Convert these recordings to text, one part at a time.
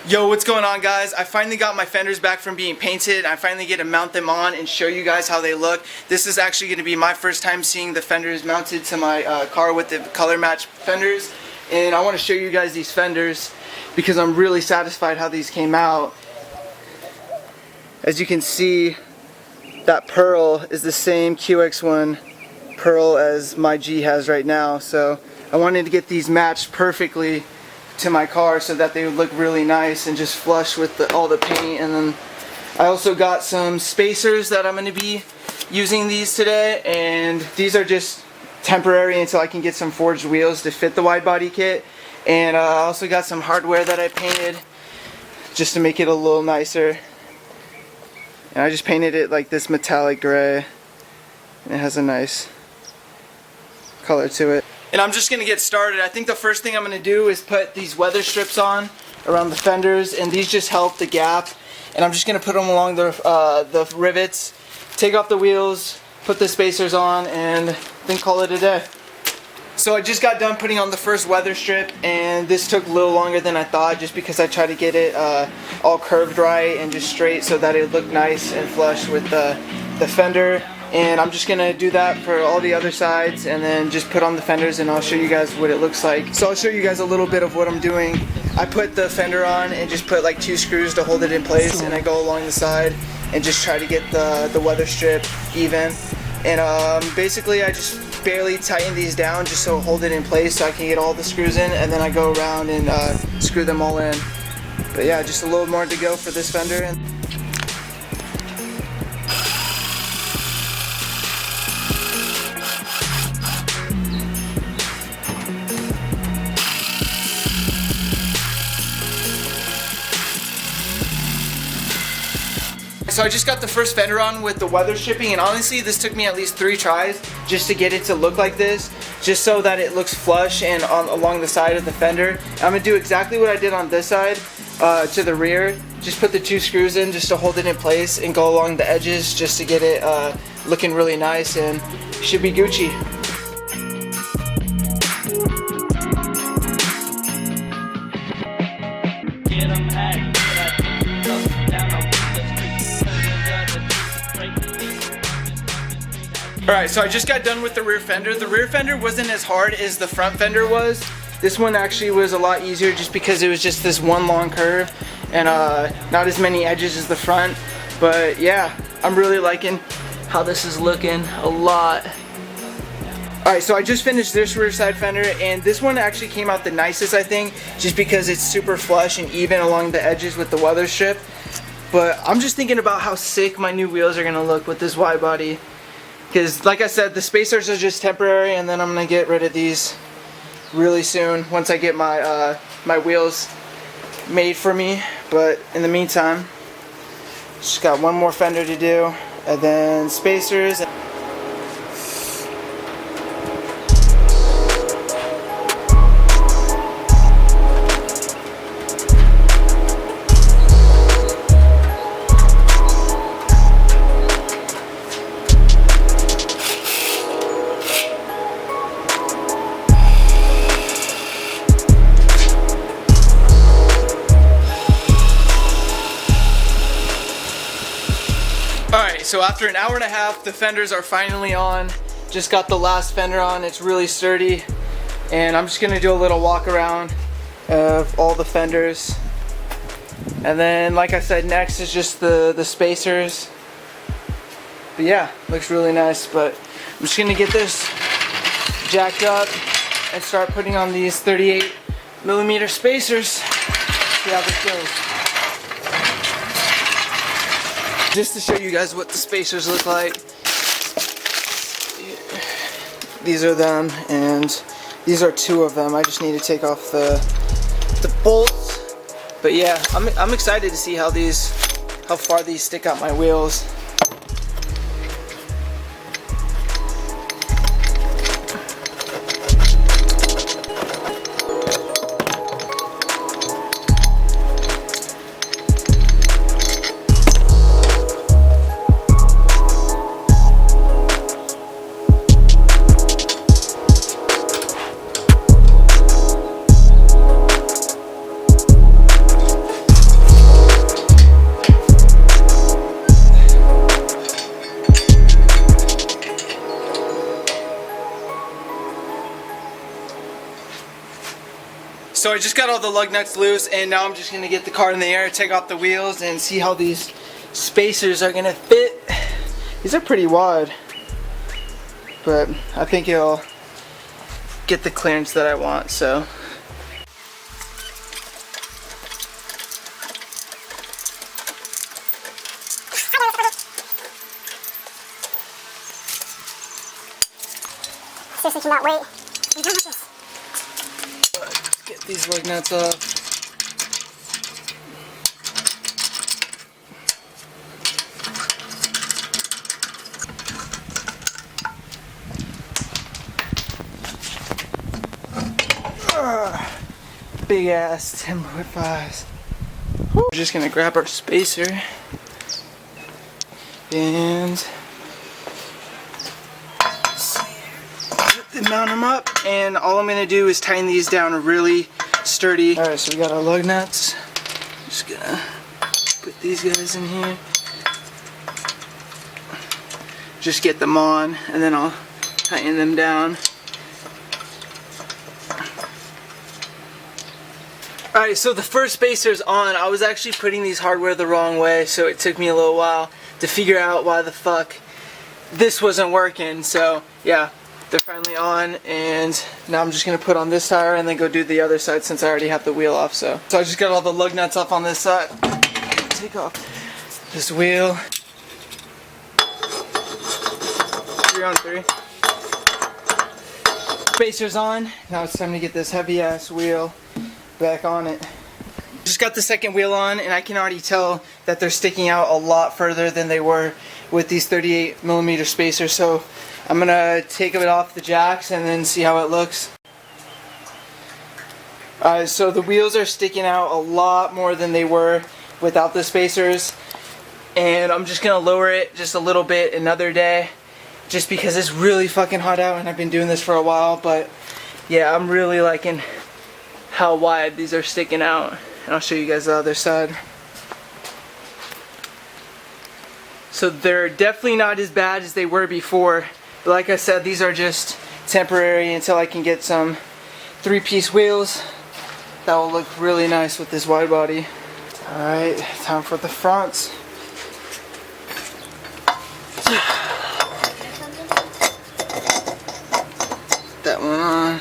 Yo, what's going on, guys? I finally got my fenders back from being painted. I finally get to mount them on and show you guys how they look. This is actually going to be my first time seeing the fenders mounted to my car with the color match fenders. And I want to show you guys these fenders because I'm really satisfied how these came out. As you can see, that pearl is the same QX1 pearl as my G has right now. So I wanted to get these matched perfectly to my car so that they would look really nice and just flush with all the paint. And then I also got some spacers that I'm going to be using these today, and these are just temporary until I can get some forged wheels to fit the wide body kit. And I also got some hardware that I painted just to make it a little nicer, and I just painted it like this metallic gray, and it has a nice color to it. And I'm just going to get started. I think the first thing I'm going to do is put these weather strips on around the fenders, and these just help the gap. And I'm just going to put them along the rivets, take off the wheels, put the spacers on, and then call it a day. So I just got done putting on the first weather strip, and this took a little longer than I thought just because I tried to get it all curved right and just straight so that it looked nice and flush with the fender. And I'm just gonna do that for all the other sides and then just put on the fenders, and I'll show you guys what it looks like. So I'll show you guys a little bit of what I'm doing. I put the fender on and just put like 2 screws to hold it in place, and I go along the side and just try to get the weather strip even. And basically I just barely tighten these down just so hold it in place so I can get all the screws in, and then I go around and screw them all in. But yeah, just a little more to go for this fender. So I just got the first fender on with the weather stripping, and honestly this took me at least 3 tries just to get it to look like this, just so that it looks flush and along the side of the fender. I'm going to do exactly what I did on this side to the rear. Just put the 2 screws in just to hold it in place and go along the edges just to get it looking really nice, and should be Gucci. Alright, so I just got done with the rear fender. The rear fender wasn't as hard as the front fender was. This one actually was a lot easier just because it was just this one long curve and not as many edges as the front. But yeah, I'm really liking how this is looking a lot. Alright, so I just finished this rear side fender, and this one actually came out the nicest, I think, just because it's super flush and even along the edges with the weather strip. But I'm just thinking about how sick my new wheels are going to look with this wide body. Because like I said, the spacers are just temporary, and then I'm going to get rid of these really soon once I get my my wheels made for me. But in the meantime, just got one more fender to do, and then spacers. Alright, so after an hour and a half, the fenders are finally on. Just got the last fender on. It's really sturdy. And I'm just going to do a little walk around of all the fenders. And then, like I said, next is just the spacers. But yeah, looks really nice. But I'm just going to get this jacked up and start putting on these 38mm spacers. See how this goes. Just to show you guys what the spacers look like. These are them, and these are 2 of them. I just need to take off the bolts. But yeah, I'm excited to see how far these stick out my wheels. So I just got all the lug nuts loose, and now I'm just gonna get the car in the air, take off the wheels, and see how these spacers are gonna fit. These are pretty wide, but I think it'll get the clearance that I want, so. Seriously cannot wait. Get these lug nuts off. Big ass 10.5s. We're just gonna grab our spacer and mount them up, and all I'm gonna do is tighten these down really sturdy. Alright, so we got our lug nuts. Just gonna put these guys in here. Just get them on, and then I'll tighten them down. Alright, so the first spacer's on. I was actually putting these hardware the wrong way, so it took me a little while to figure out why the fuck this wasn't working. So yeah, they're finally on, and now I'm just gonna put on this tire and then go do the other side since I already have the wheel off. So I just got all the lug nuts off on this side. Take off this wheel. 3 on 3. Spacer's on. Now it's time to get this heavy ass wheel back on it. Just got the second wheel on, and I can already tell that they're sticking out a lot further than they were with these 38mm spacers. So I'm gonna take it off the jacks and then see how it looks. So the wheels are sticking out a lot more than they were without the spacers, and I'm just gonna lower it just a little bit another day, just because it's really fucking hot out and I've been doing this for a while. But yeah, I'm really liking how wide these are sticking out, and I'll show you guys the other side. So they're definitely not as bad as they were before, but like I said, these are just temporary until I can get some 3-piece wheels that will look really nice with this wide body. Alright, time for the fronts. That one on.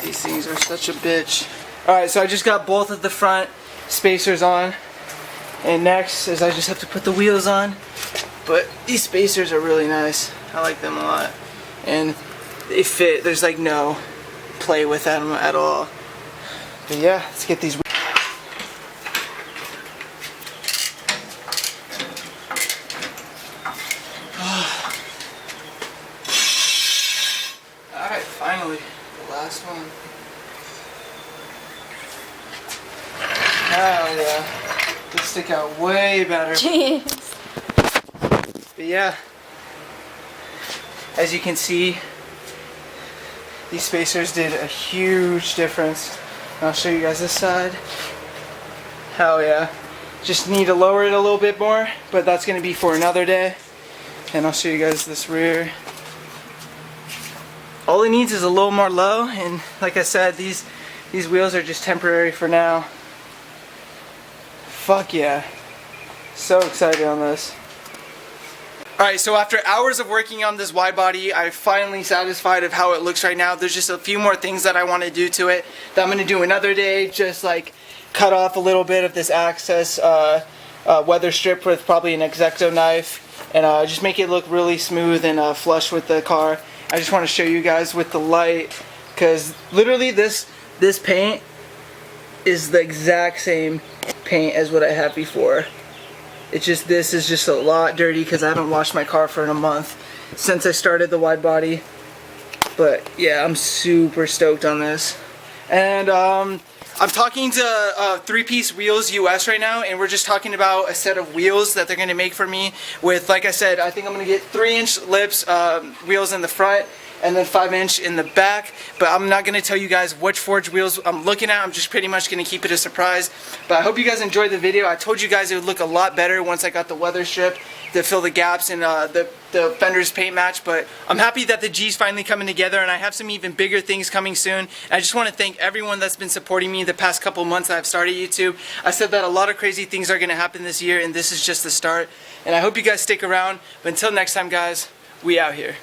These things are such a bitch. Alright, so I just got both of the front spacers on, and next is I just have to put the wheels on. But these spacers are really nice. I like them a lot, and they fit. There's like no play with them at all. But yeah, let's get these. Alright, finally, the last one. Hell yeah. They stick out way better. Jeez. But yeah, as you can see, these spacers did a huge difference. And I'll show you guys this side. Hell yeah. Just need to lower it a little bit more, but that's going to be for another day. And I'll show you guys this rear. All it needs is a little more low, and like I said, these wheels are just temporary for now. Fuck yeah. So excited on this. Alright, so after hours of working on this wide body, I'm finally satisfied of how it looks right now. There's just a few more things that I want to do to it that I'm going to do another day. Just like cut off a little bit of this access weather strip with probably an X-Acto knife, and just make it look really smooth and flush with the car. I just want to show you guys with the light, because literally this paint is the exact same paint as what I had before. It's just, this is just a lot dirty because I haven't washed my car for a month since I started the wide body. But yeah, I'm super stoked on this. And I'm talking to 3-Piece Wheels US right now, and we're just talking about a set of wheels that they're going to make for me with, like I said, I think I'm going to get 3-inch lips wheels in the front and then 5-inch in the back. But I'm not going to tell you guys which forged wheels I'm looking at. I'm just pretty much going to keep it a surprise. But I hope you guys enjoyed the video. I told you guys it would look a lot better once I got the weather strip to fill the gaps in the Fenders paint match. But I'm happy that the G's finally coming together, and I have some even bigger things coming soon. And I just want to thank everyone that's been supporting me the past couple months that I've started YouTube. I said that a lot of crazy things are going to happen this year, and this is just the start. And I hope you guys stick around. But until next time, guys, we out here.